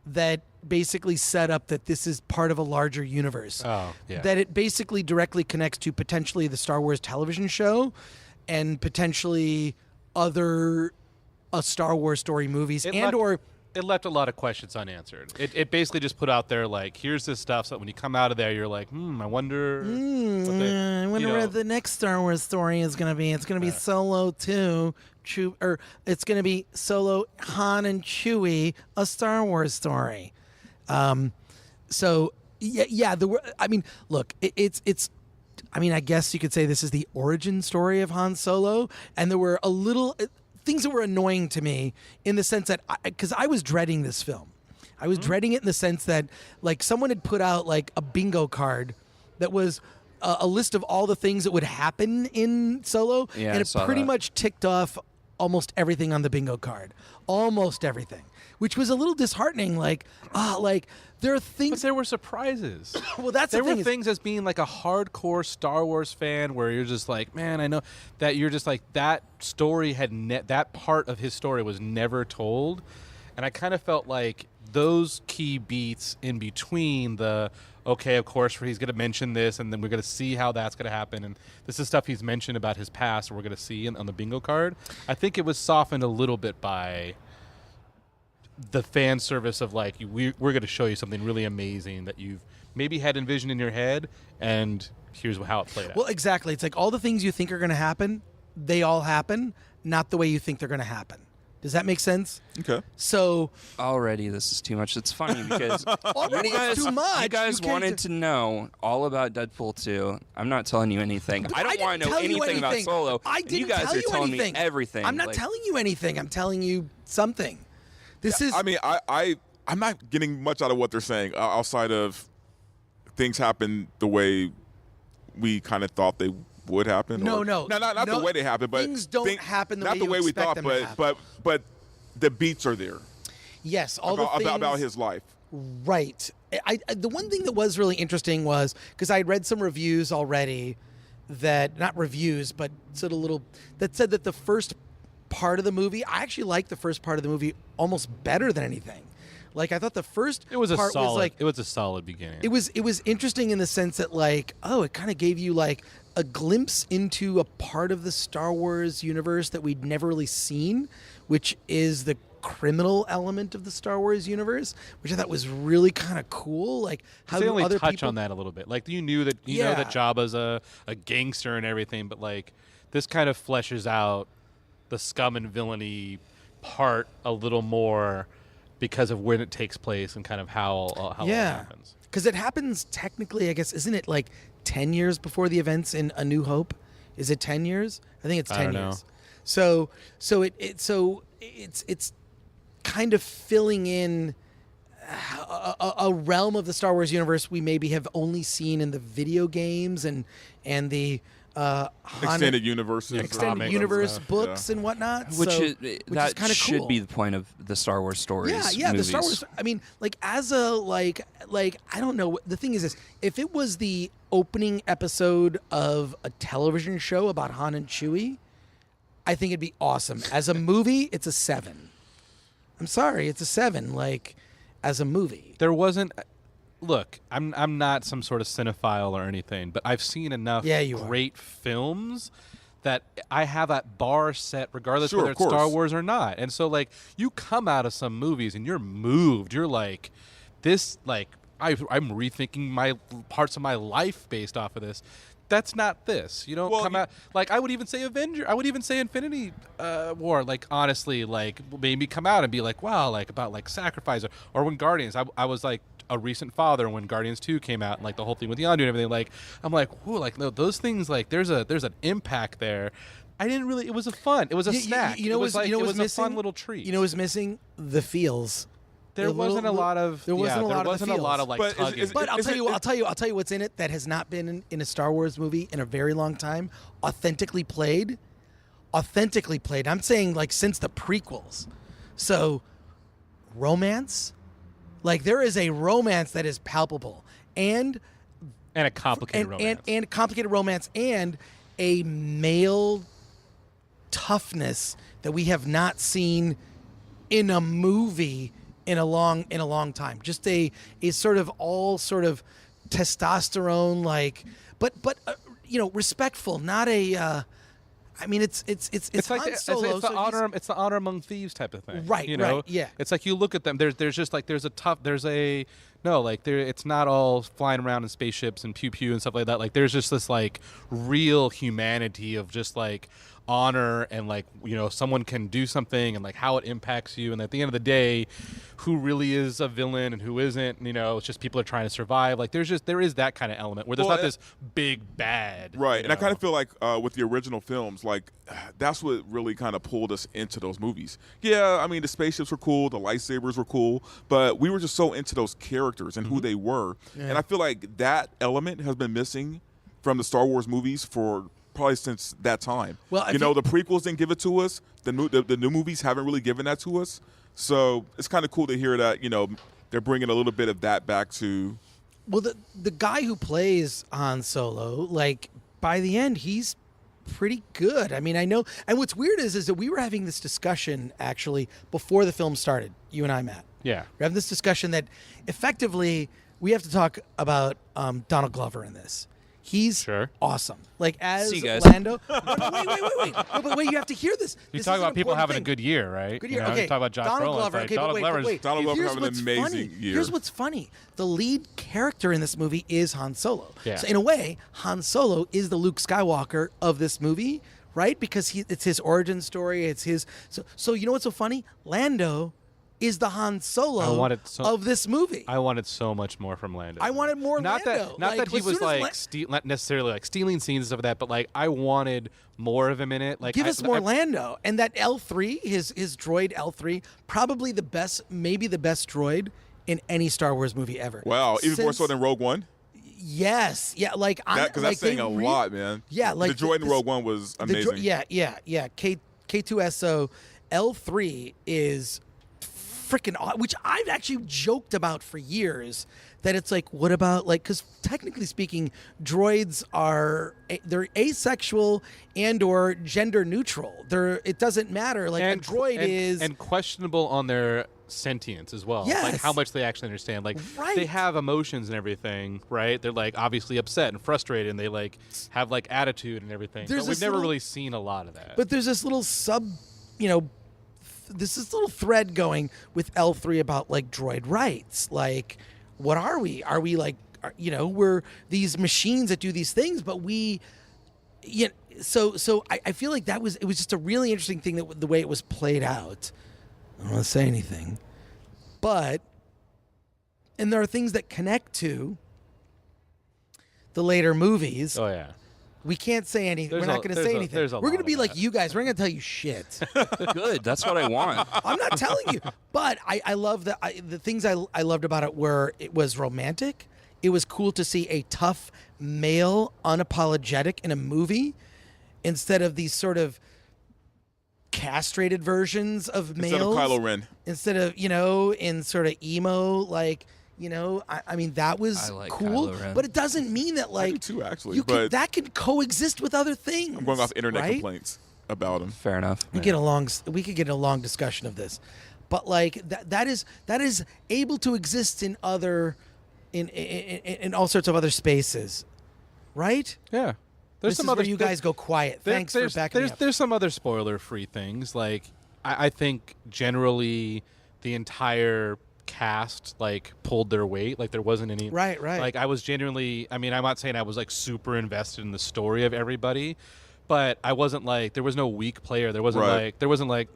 A: that basically set up that this is part of a larger universe.
C: Oh, yeah.
A: That it basically directly connects to potentially the Star Wars television show and potentially other Star Wars story movies
C: It left a lot of questions unanswered. It basically just put out there like, here's this stuff. So when you come out of there, you're like, I wonder.
A: I wonder what the next Star Wars story is going to be. It's going to be Solo 2, or it's going to be Solo, Han, and Chewie, a Star Wars story. So yeah. I mean, look, it's. I mean, I guess you could say this is the origin story of Han Solo, and there were things that were annoying to me in the sense that because I was dreading this film. I was dreading it in the sense that like someone had put out like a bingo card that was a list of all the things that would happen in Solo,
D: Yeah,
A: and
D: I
A: it
D: saw
A: pretty
D: that.
A: much ticked off almost everything on the bingo card, almost everything, which was a little disheartening. Like there are
C: But
A: things.
C: there were surprises.
A: Well, that's
C: there
A: the
C: were
A: thing.
C: things as being like a hardcore Star Wars fan where you're just like, man, I know that you're just like that story had that part of his story was never told, and I kind of felt like those key beats in between the okay, of course he's going to mention this, and then we're going to see how that's going to happen, and this is stuff he's mentioned about his past, and we're going to see on the bingo card. I think it was softened a little bit by the fan service of like we're going to show you something really amazing that you've maybe had envisioned in your head, and here's how it played out.
A: Well, exactly. It's like all the things you think are going to happen, they all happen, not the way you think they're going to happen. Does that make sense?
B: Okay.
A: So
D: Already, this is too much. It's funny because
A: already it's too much.
D: you guys
A: can't
D: wanted
A: just-
D: to know all about Deadpool 2. I'm not telling you anything.
A: But
D: I don't
A: didn't
D: want to know
A: tell you
D: anything about
A: anything.
D: Solo.
A: I
D: and
A: didn't
D: you guys
A: tell
D: are
A: you
D: telling
A: anything.
D: me everything.
A: I'm not
D: like,
A: telling you anything. I'm telling you something. This is.
B: I mean, I'm not getting much out of what they're saying outside of things happen the way we kind of thought they would happen.
A: No,
B: or,
A: no.
B: not
A: No,
B: the way they happen, but
A: things don't happen the
B: not
A: way
B: the
A: you
B: way we
A: expect
B: thought,
A: them to happen.
B: but the beats are there
A: Yes, all the things
B: about his life.
A: Right. The one thing that was really interesting was because I had read some reviews already that not reviews but sort of little that said that the first part of the movie, I actually liked the first part of the movie almost better than anything. Like I thought the first
C: it was a
A: part
C: solid.
A: was like
C: it was a solid beginning.
A: it was interesting in the sense that like it kind of gave you like a glimpse into a part of the Star Wars universe that we'd never really seen, which is the criminal element of the Star Wars universe, which I thought was really kind of cool. Like how
C: they
A: do
C: only
A: other
C: touch
A: people
C: on that a little bit. Like you knew that know that Jabba's a gangster and everything, but like this kind of fleshes out the scum and villainy part a little more because of when it takes place and kind of how all happens.
A: Because it happens technically, I guess, isn't it like 10 years before the events in A New Hope? Is it 10 years? I think it's 10
C: I don't know.
A: years. So it's kind of filling in a realm of the Star Wars universe we maybe have only seen in the video games and the
B: Extended universes, or
A: extended
C: comic
A: universe
C: stuff,
A: books and whatnot.
D: which
A: so,
D: is that
A: kind of
D: should
A: cool.
D: be the point of the Star Wars stories.
A: Yeah,
D: movies.
A: the Star Wars. I mean, like as a like I don't know. The thing is this: if it was the opening episode of a television show about Han and Chewie, I think it'd be awesome. As a movie, it's a 7. I'm sorry, it's a 7. Like as a movie,
C: There wasn't. Look, I'm not some sort of cinephile or anything, but I've seen enough
A: Yeah, you are.
C: great films that I have that bar set regardless
B: Sure,
C: whether
B: of
C: it's Star
B: course.
C: Wars or not. And so like you come out of some movies and you're moved. You're like this like I'm rethinking my parts of my life based off of this. That's not this. You don't
B: Well,
C: come out like I would even say Avenger. I would even say Infinity War. Like honestly, like maybe come out and be like, wow, like about like sacrifice or when Guardians. I was like a recent father when Guardians 2 came out and like the whole thing with Yondu and everything. Like I'm like, whoa, like no, those things like there's an impact there. I didn't really. It was a snack.
A: You know,
C: it was like
A: you know
C: it
A: what's
C: was
A: missing?
C: a fun little treat.
A: You know what's missing? The feels.
C: there wasn't a lot of.
A: There wasn't a lot
C: there
A: of the
C: wasn't a lot
A: feels.
C: of like
B: But is-
C: tugging.
B: is-
A: But I'll
B: Is
A: tell
B: it-
A: you, I'll tell you what's in it that has not been in a Star Wars movie in a very long time. Authentically played. I'm saying like since the prequels. So, romance. Like there is a romance that is palpable, and
C: and a complicated romance.
A: and complicated romance, and a male toughness that we have not seen in a movie in a long time. Just a sort of all sort of testosterone like, but respectful, not a. I mean, it's
C: like
A: Han
C: it's
A: Solo.
C: the
A: so he's-
C: honor. It's the honor among thieves type of thing,
A: Right,
C: You know,
A: right, yeah.
C: It's like you look at them. There's just like it's not all flying around in spaceships and pew pew and stuff like that. Like there's just this like real humanity of just like honor and like someone can do something and like how it impacts you, and at the end of the day, who really is a villain and who isn't. It's just people are trying to survive. Like there is that kind of element where there's
B: Well,
C: not this big bad,
B: Right, and I kind
C: know?
B: of feel like with the original films, like that's what really kind of pulled us into those movies. Yeah, I mean the spaceships were cool, the lightsabers were cool, but we were just so into those characters and who they were. And I feel like that element has been missing from the Star Wars movies for probably since that time.
A: Well, I
B: you know,
A: think-
B: the prequels didn't give it to us. The new movies haven't really given that to us. So it's kind of cool to hear that, you know, they're bringing a little bit of that back to.
A: Well, the guy who plays Han Solo, like by the end, he's pretty good. I mean, I know. And what's weird is that we were having this discussion actually before the film started. You and I, Matt.
C: Yeah.
A: We're having this discussion that effectively we have to talk about Donald Glover in this. He's
C: Sure.
A: awesome. Like as
D: See you guys.
A: Lando. No, wait. No, but wait, you have to hear this.
C: You
A: This
C: talk
A: is an
C: about people
A: important
C: having
A: thing.
C: a good year, right?
A: Good
C: You
A: year.
C: know,
A: Okay.
C: you talk about Josh
A: Donald
C: Brolin.
A: Glover.
C: Like,
A: Okay, but
C: Donald
A: wait,
C: Glover's.
A: but wait.
B: Donald Glover
A: Here's
B: having an
A: what's
B: amazing
A: funny.
B: year.
A: Here's what's funny. The lead character in this movie is Han Solo.
C: Yeah.
A: So in a way, Han Solo is the Luke Skywalker of this movie, right? Because it's his origin story. It's his. So you know what's so funny? Lando is the Han
C: I
A: Solo
C: wanted so-
A: of this movie.
C: I wanted so much more from Lando.
A: I wanted more
C: not
A: Lando.
C: That, not
A: Like,
C: that he
A: as
C: was
A: soon as
C: like not necessarily like stealing scenes and stuff like that, but like I wanted more of him in it. Like
A: Give us more
C: I,
A: Lando. And that L3, his droid L3, probably the best, maybe the best droid in any Star Wars movie ever.
B: Wow, even more so
A: Since-
B: than Rogue One.
A: Yes, yeah, like I'm
B: Because
A: like
B: that's saying
A: they
B: a lot, man.
A: Yeah, like
B: the droid in
A: this-
B: Rogue One was
A: the
B: amazing.
A: yeah. K2SO L3 is freaking aw- which I've actually joked about for years. That it's like, what about like? Because technically speaking, droids they're asexual and/or gender neutral. It doesn't matter. Like a droid is
C: and questionable on their sentience as well. Like
A: Yes.
C: how much they actually understand. Like
A: Right.
C: they have emotions and everything, right? They're like obviously upset and frustrated, and they like have like attitude and everything.
A: There's
C: But we've
A: this
C: never
A: little-
C: really seen a lot of that.
A: But there's this little this little thread going with L3 about like droid rights. Like, what are we? Are we like, we're these machines that do these things, but so I feel like it was just a really interesting thing that the way it was played out. I don't want to say anything, and there are things that connect to the later movies.
C: oh yeah.
A: We can't say anything.
C: There's
A: We're not
C: a-
A: going to
C: there's
A: say
C: a-
A: anything.
C: there's a
A: We're going to
C: lot
A: be
C: of
A: like
C: that.
A: you guys. We're going to tell you shit.
D: Good. That's what I want.
A: I'm not telling you, but I love that. The things I loved about it were it was romantic. It was cool to see a tough male, unapologetic in a movie, instead of these sort of castrated versions of
B: Instead
A: males.
B: of Kylo Ren.
A: Instead of in sort of emo, like I mean that was
D: I like
A: cool,
D: Kylo Ren.
A: but it doesn't mean that like
B: do too, actually,
A: you can,
B: but-
A: that can coexist with other things.
B: I'm going off internet
A: right?
B: complaints about him.
D: Fair enough.
A: We could get a long discussion of this, but like that is able to exist in other in all sorts of other spaces, right?
C: Yeah. There's
A: This
C: some
A: is
C: other
A: where you guys go quiet. Thanks for backing me up.
C: There's some other spoiler-free things. Like I think generally the entire cast like pulled their weight. Like there wasn't any.
A: Right.
C: Like I was genuinely. I mean, I'm not saying I was like super invested in the story of everybody, but I wasn't like there was no weak player. There wasn't
B: Right.
C: like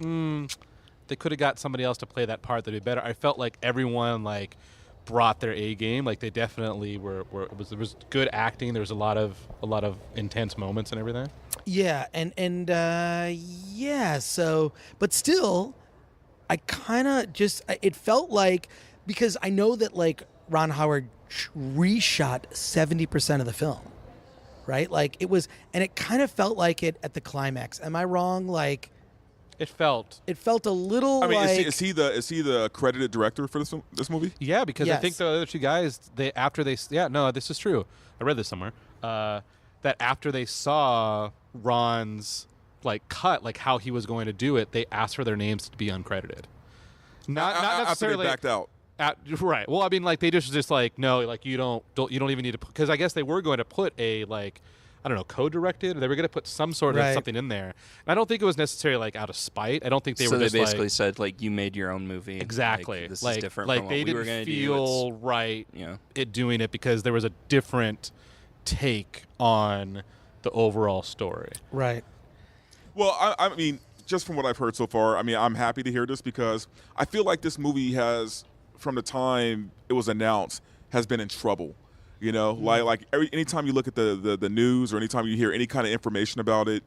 C: they could have got somebody else to play that part that'd be better. I felt like everyone like brought their A game. Like they definitely were there was good acting. There was a lot of intense moments and everything.
A: Yeah, and yeah. So, but still, I kind of just it felt like because I know that like Ron Howard reshot 70% of the film, right? Like it was, and it kind of felt like it at the climax. Am I wrong? Like
C: It felt.
A: it felt a little
B: I mean,
A: like
B: is he the credited director for this movie?
C: Yeah, because I think
A: Yes.
C: the other two guys, this is true. I read this somewhere. That after they saw Ron's like cut, like how he was going to do it, they asked for their names to be uncredited. Not
B: After
C: necessarily
B: they backed out.
C: right. Well, I mean, like they just like no, like you don't even need to because I guess they were going to put a like. I don't know, co-directed. They were going to put some sort of
A: Right.
C: something in there. And I don't think it was necessarily like out of spite. I don't think they
D: so
C: were
D: they
C: just
D: basically
C: like,
D: said like you made your own movie.
C: exactly.
D: Like, this
C: like,
D: is different
C: like
D: from
C: they
D: what we were
C: didn't
D: going to do.
C: feel right
D: Yeah.
C: it doing it because there was a different take on the overall story.
A: right.
B: Well, I mean, just from what I've heard so far, I mean, I'm happy to hear this because I feel like this movie has, from the time it was announced, has been in trouble. You know, like anytime you look at the news or anytime you hear any kind of information about it,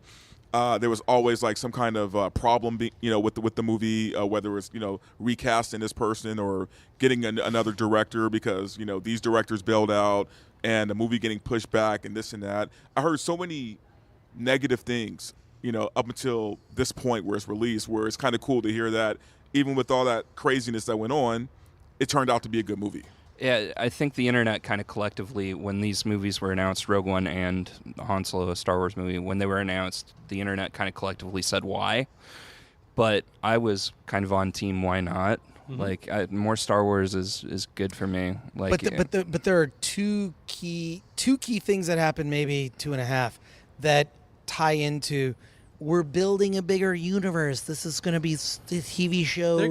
B: there was always like some kind of problem, with the movie, whether it's recasting this person or getting another director because these directors bailed out, and the movie getting pushed back and this and that. I heard so many negative things, up until this point where it's released, where it's kind of cool to hear that even with all that craziness that went on, it turned out to be a good movie.
D: Yeah, I think the internet kind of collectively, when these movies were announced, Rogue One and Han Solo, a Star Wars movie, when they were announced, the internet kind of collectively said why. But I was kind of on team why not. Like more Star Wars is good for me. Like,
A: but there are two key things that happen, maybe 2.5, that tie into. We're building a bigger universe. This is going to be TV shows.
C: They're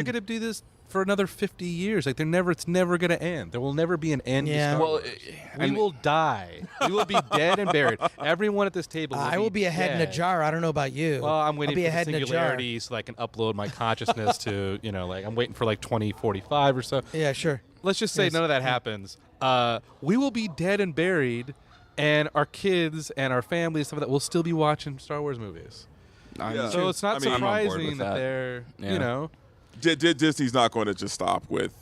C: gonna do this for another 50 years. Like it's never going to end. There will never be an end.
A: Yeah.
C: To Star Wars. We will die. We will be dead and buried. Everyone at this table.
A: I will be a head in a
C: dead.
A: jar. I don't know about you.
C: Well, I'm waiting
A: I'll be
C: for
A: a head
C: the
A: in a jar.
C: singularity so I can upload my consciousness to, I'm waiting for like 2045 or so.
A: Yeah, sure.
C: Let's just say
A: Yes.
C: none of that happens. We will be dead and buried, and our kids and our family and stuff like that will still be watching Star Wars movies.
B: Yeah.
C: So it's not
B: I'm on board
C: surprising
D: with
C: that
D: that.
C: they're,
B: Disney's not going to just stop with,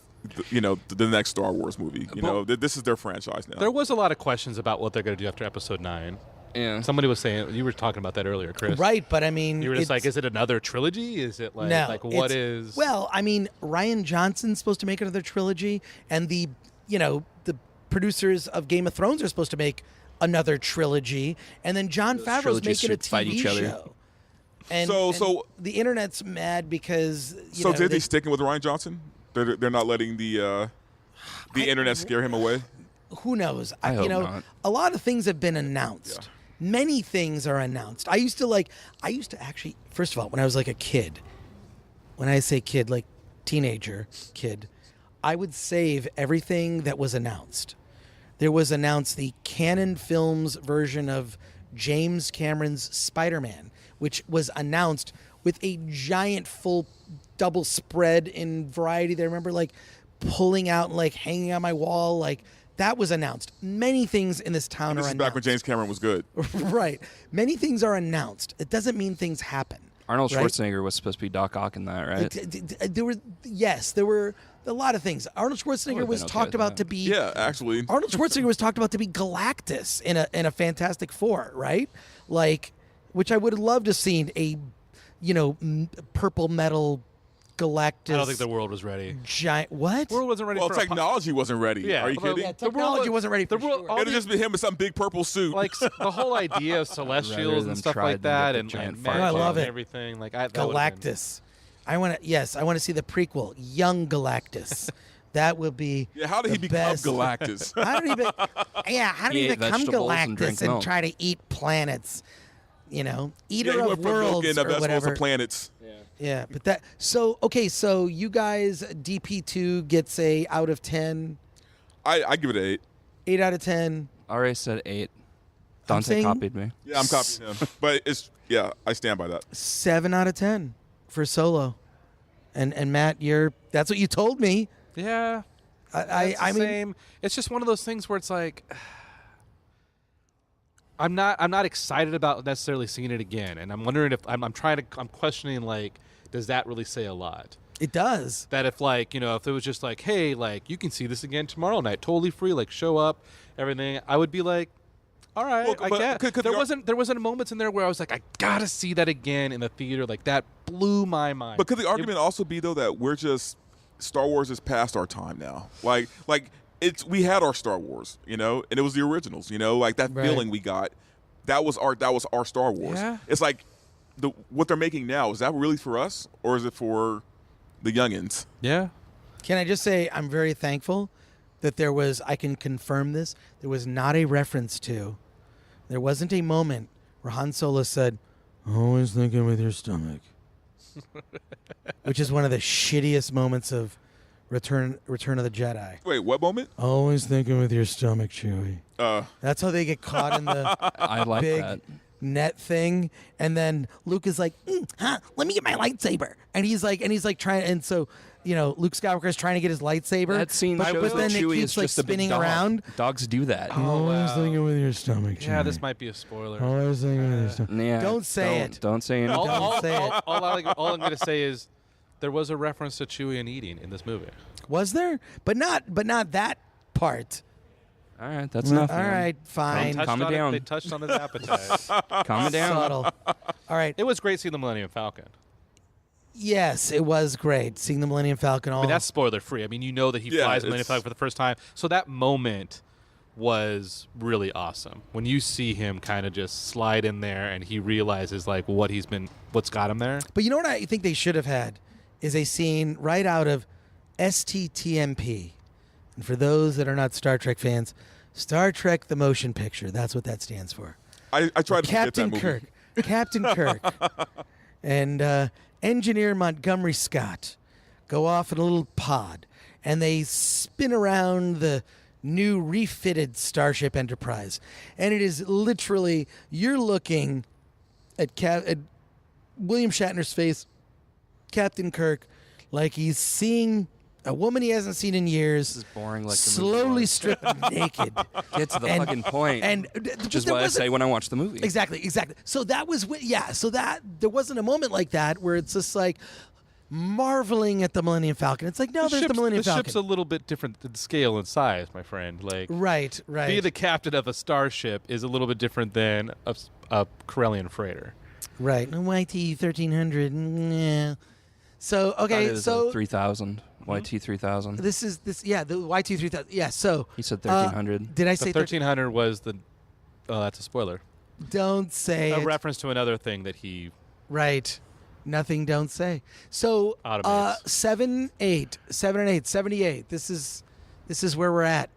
B: the next Star Wars movie. This is their franchise now.
C: There was a lot of questions about what they're going to do after Episode 9.
D: yeah.
C: Somebody was saying, you were talking about that earlier, Chris.
A: Right, but I mean,
C: You were just
A: it's-
C: like, is it another trilogy? Is it like,
A: no,
C: what
A: it's-
C: is?
A: Well, I mean, Ryan Johnson's supposed to make another trilogy, and the producers of Game of Thrones are supposed to make another trilogy, and then Jon Favreau's
D: trilogies
A: making a
D: should fight
A: TV
D: each other.
A: show. And,
B: So-
A: the internet's mad because
B: So Disney's sticking with Ryan Johnson? They're not letting the internet scare him away?
A: who knows?
D: I hope not.
A: A lot of things have been announced.
B: Yeah.
A: Many things are announced. I used to actually, first of all, when I was like a kid, when I say kid, like teenager kid, I would save everything that was announced. There was announced the Canon Films version of James Cameron's Spider-Man, which was announced with a giant full double spread in Variety. They remember like pulling out and like hanging on my wall. Like that was announced. Many things in this town
B: This
A: are
B: is
A: announced.
B: back when James Cameron was good.
A: Right. Many things are announced. It doesn't mean things happen.
D: Arnold
A: right?
D: Schwarzenegger was supposed to be Doc Ock in that, right?
A: There were a lot of things. Arnold Schwarzenegger
D: would've
A: was
D: been okay
A: talked
D: with
A: about
D: that.
A: to be
B: Yeah, actually.
A: Arnold Schwarzenegger was talked about to be Galactus in a Fantastic Four, right? Like, which I would have loved to have seen a, purple metal Galactus.
C: I don't think the world was ready.
A: giant. What?
C: The world wasn't ready
B: Well,
C: for
B: technology wasn't ready.
C: Yeah,
B: Are you
C: although-
B: kidding?
A: Yeah, technology wasn't ready for
C: the world-
A: sure.
C: all
B: It'd
C: the-
B: have just been him in some big purple suit.
C: like the whole idea of celestials
D: them
C: and stuff
D: try
C: like
D: than
C: that,
D: get the
C: and
D: giant
C: magic
D: fire
A: I love
C: and
A: it.
C: everything. Like that would've been-
A: Galactus. I want to see the prequel, Young Galactus. That will be.
B: Yeah, how did he
A: the
B: become
A: best.
B: Galactus?
A: How did he
D: He ate
A: become
D: vegetables and drank
A: Galactus and
D: milk.
A: try to eat planets? Eater
B: he
A: of
B: went from milk
A: worlds
B: into
A: or
B: vegetables
A: whatever.
B: to planets.
A: Yeah, but that. So you guys, DP2 gets a out of 10,
B: I give it an 8.
A: 8 out of 10.
D: RA said 8. Dante
A: saying-
D: copied me.
B: Yeah, I'm copying him. But I stand by that.
A: 7 out of 10 for Solo. And Matt, that's what you told me.
C: Yeah,
A: I
C: it's the
A: mean,
C: same. It's just one of those things where it's like, I'm not excited about necessarily seeing it again, and I'm wondering if I'm questioning like, does that really say a lot?
A: it does.
C: That if if it was just like, hey, like you can see this again tomorrow night, totally free, like show up, everything, I would be like, all right,
B: Well,
C: I
B: but
C: get.
B: could
C: There
B: the-
C: wasn't moments in there where I was like, I gotta see that again in the theater, like that blew my mind.
B: But could the argument also be though that we're just Star Wars is past our time now? Like we had our Star Wars, and it was the originals, like that
A: Right.
B: feeling we got. That was our Star Wars.
C: Yeah.
B: It's like what they're making now, is that really for us or is it for the youngins?
C: Yeah.
A: Can I just say I'm very thankful that I can confirm this, there was not a reference to, there wasn't a moment where Han Solo said, always thinking with your stomach. Which is one of the shittiest moments of Return of the Jedi.
B: Wait, what moment?
A: Always thinking with your stomach, Chewie.
B: Uh,
A: That's how they get caught in the
D: I like
A: big
D: that.
A: net thing, and then Luke is like, "Let me get my lightsaber," and he's like trying, and so Luke Skywalker is trying to get his lightsaber.
D: That scene
A: but,
D: shows
A: but then
D: that
A: it
D: Chewie
A: keeps
D: is
A: like
D: just a big
A: spinning
D: dog.
A: around.
D: Dogs do that.
A: Always
C: wow.
A: thinking with your stomach,
C: Yeah,
A: Chewie.
C: this might be a spoiler.
A: Always thinking with your stomach.
D: Yeah,
A: Don't say it.
D: Don't say anything.
A: Don't say it.
C: All I'm going to say is there was a reference to Chewie and eating in this movie.
A: Was there? But not that part.
D: All right, that's enough.
A: All
D: man.
A: right, fine.
D: Calm it down.
C: They touched on his appetite.
D: Calm it down.
A: Subtle. All right.
C: It was great seeing the Millennium Falcon.
A: Yes, it was great seeing the Millennium Falcon.
C: I mean, that's spoiler free. I mean, you know that he flies the Millennium
B: it's-
C: Falcon for the first time. So that moment was really awesome. When you see him kind of just slide in there and he realizes like what's got him there.
A: But you know what I think they should have had is a scene right out of STTMP. And for those that are not Star Trek fans, Star Trek the Motion Picture, that's what that stands for.
B: I tried to forget that
A: Captain
B: movie.
A: Kirk. Captain Kirk. And Engineer Montgomery Scott go off in a little pod and they spin around the new refitted Starship Enterprise. And it is literally, you're looking at William Shatner's face, Captain Kirk, like he's seeing a woman he hasn't seen in years.
D: This is boring. Like the
A: slowly
D: movie was.
A: stripped naked.
D: Get to the fucking point.
A: And
D: which is what I say when I watch the movie.
A: Exactly. So that was so that there wasn't a moment like that where it's just like marveling at the Millennium Falcon. It's like, no, there's the Millennium
C: The
A: Falcon.
C: ship's a little bit different in scale and size, my friend. Like
A: Right.
C: be the captain of a starship is a little bit different than a Corellian freighter.
A: Right. YT 1300. Yeah. So okay,
D: It was
A: so
D: 3000. YT 3000.
A: this is the YT 3000. Yeah. So
D: He said 1300.
A: did I
C: The
A: say
C: 1300 was the. Oh, that's a spoiler.
A: Don't say
C: A
A: it.
C: reference to another thing that he.
A: Right. Nothing. Don't say. So
C: Automates.
A: 7 and 8 78. This is where we're at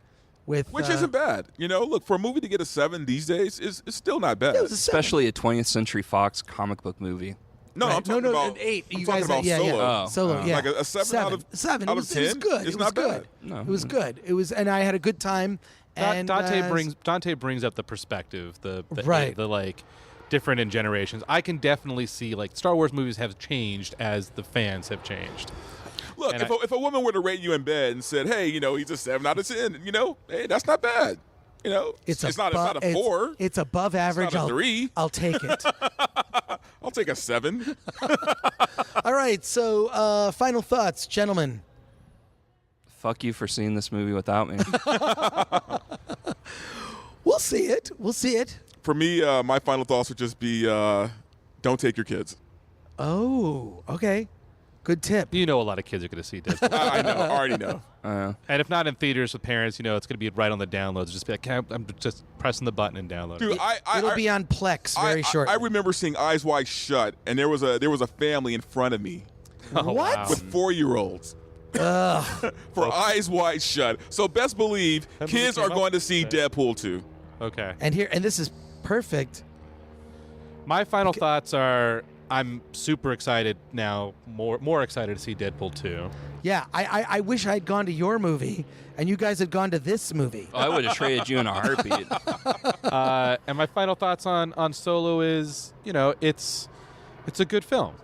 A: with
B: Which isn't bad. You know, look, for a movie to get a 7 these days is still not bad.
A: It was a 7.
D: Especially a 20th Century Fox comic book movie.
B: No,
A: Right.
B: I'm talking about
A: an 8.
B: I'm
A: You
B: talking
A: guys,
B: about
A: yeah,
B: Solo.
A: yeah.
D: Oh.
A: Solo, yeah.
B: Like a 7 out of
A: 7.
B: out
A: It
B: of
A: was, it was
B: 10
A: good.
B: is
A: It was
B: not
A: good.
B: bad.
D: No.
A: It was good. It was, and I had a good time. And
C: Dante brings up the perspective, the
A: Right.
C: the like different in generations. I can definitely see like Star Wars movies have changed as the fans have changed.
B: Look,
C: And
B: if a woman were to rate you in bed and said, "Hey, you know, he's a 7 out of 10," you know, hey, that's not bad. You know, it's not a 4.
A: It's above average.
B: not a 3.
A: I'll take it.
B: I'll take a 7.
A: All right. So, final thoughts, gentlemen.
D: Fuck you for seeing this movie without me.
A: We'll see it. We'll see it.
B: For me, my final thoughts would just be, don't take your kids.
A: Oh, okay. Good tip.
C: You know, a lot of kids are going to see Deadpool.
B: I know, I already know.
C: And if not in theaters with parents, you know, it's going to be right on the downloads. Just be like, I'm just pressing the button and downloading.
B: Dude,
A: It'll be on Plex very shortly.
B: I remember seeing Eyes Wide Shut, and there was a family in front of me
C: Oh,
A: What?
C: wow.
B: with 4-year-olds.
A: Ugh.
B: For Eyes Wide Shut. So best believe
C: That
B: kids
C: movie
B: are
C: came
B: going
C: out
B: to see
C: today.
B: Deadpool 2.
C: Okay.
A: And this is perfect.
C: My final thoughts are I'm super excited now, more excited to see Deadpool 2.
A: Yeah, I wish I'd gone to your movie and you guys had gone to this movie.
D: I would have traded you in a heartbeat.
C: And my final thoughts on Solo is, you know, it's a good film.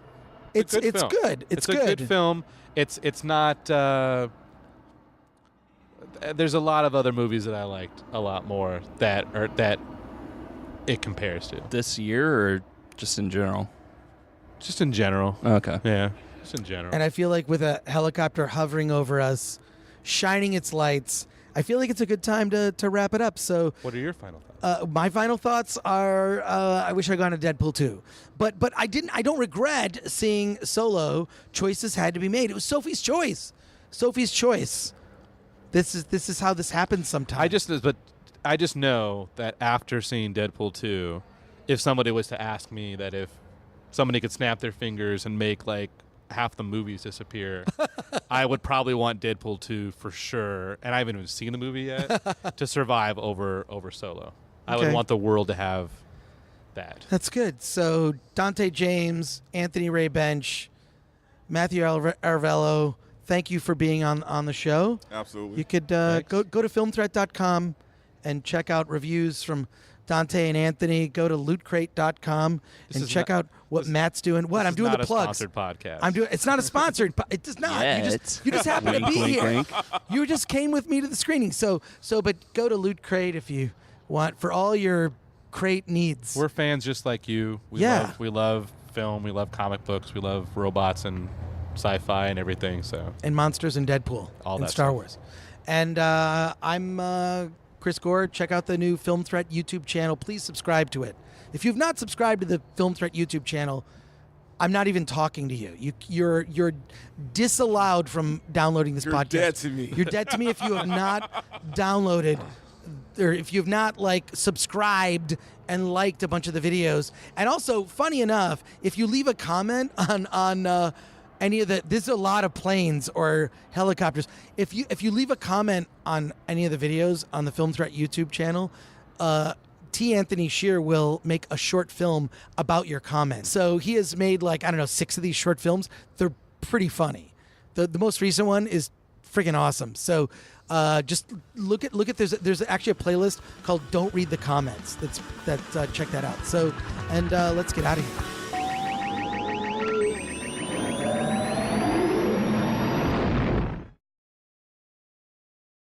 A: It's
C: a good
A: it's
C: film.
A: good. It's
C: a
A: good.
C: good film. It's not. There's a lot of other movies that I liked a lot more that it compares to.
D: This year or just in general?
C: Just in general.
D: Okay.
C: Yeah. Just in general.
A: And I feel like with a helicopter hovering over us, shining its lights, I feel like it's a good time to wrap it up. So
C: What are your final thoughts?
A: my final thoughts are I wish I'd gone to Deadpool 2. But I don't regret seeing Solo. Choices had to be made. It was Sophie's choice. Sophie's choice. This is how this happens sometimes.
C: I just know that after seeing Deadpool 2, if somebody was to ask me that if somebody could snap their fingers and make like half the movies disappear, I would probably want Deadpool 2 for sure. And I haven't even seen the movie yet to survive over Solo. I would
A: Okay.
C: want the world to have that.
A: That's good. So Dante James, Anthony Ray Bench, Matthew Arvello, thank you for being on the show.
B: Absolutely.
A: You could
C: Thanks.
A: go to filmthreat.com and check out reviews from Dante and Anthony. Go to lootcrate.com
C: This
A: and
C: is
A: check
C: not-
A: out what
C: this-
A: What I'm
C: This is
A: doing
C: not
A: the
C: a
A: plugs.
C: sponsored podcast.
A: I'm doing. It's not a sponsored. It does not.
D: Yet.
A: You just happen to
D: Wink,
A: be
D: wink,
A: here.
D: wink.
A: You just came with me to the screening. But go to Loot Crate if you want for all your crate needs.
C: We're fans just like you. We love film. We love comic books. We love robots and sci-fi and everything. So
A: and Monsters and Deadpool
C: All
A: and
C: that
A: Star
C: stuff.
A: Wars. And I'm Chris Gore. Check out the new Film Threat YouTube channel. Please subscribe to it. If you've not subscribed to the Film Threat YouTube channel, I'm not even talking to you. You're disallowed from downloading this podcast.
B: You're dead to me.
A: You're dead to me if you have not downloaded, or if you've not subscribed and liked a bunch of the videos. And also, funny enough, if you leave a comment on any of there's a lot of planes or helicopters. If you leave a comment on any of the videos on the Film Threat YouTube channel, T. Anthony Shear will make a short film about your comment. So he has made 6 of these short films. They're pretty funny. The most recent one is freaking awesome. So just look at there's actually a playlist called "Don't Read the Comments." Check that out. So let's get out of here.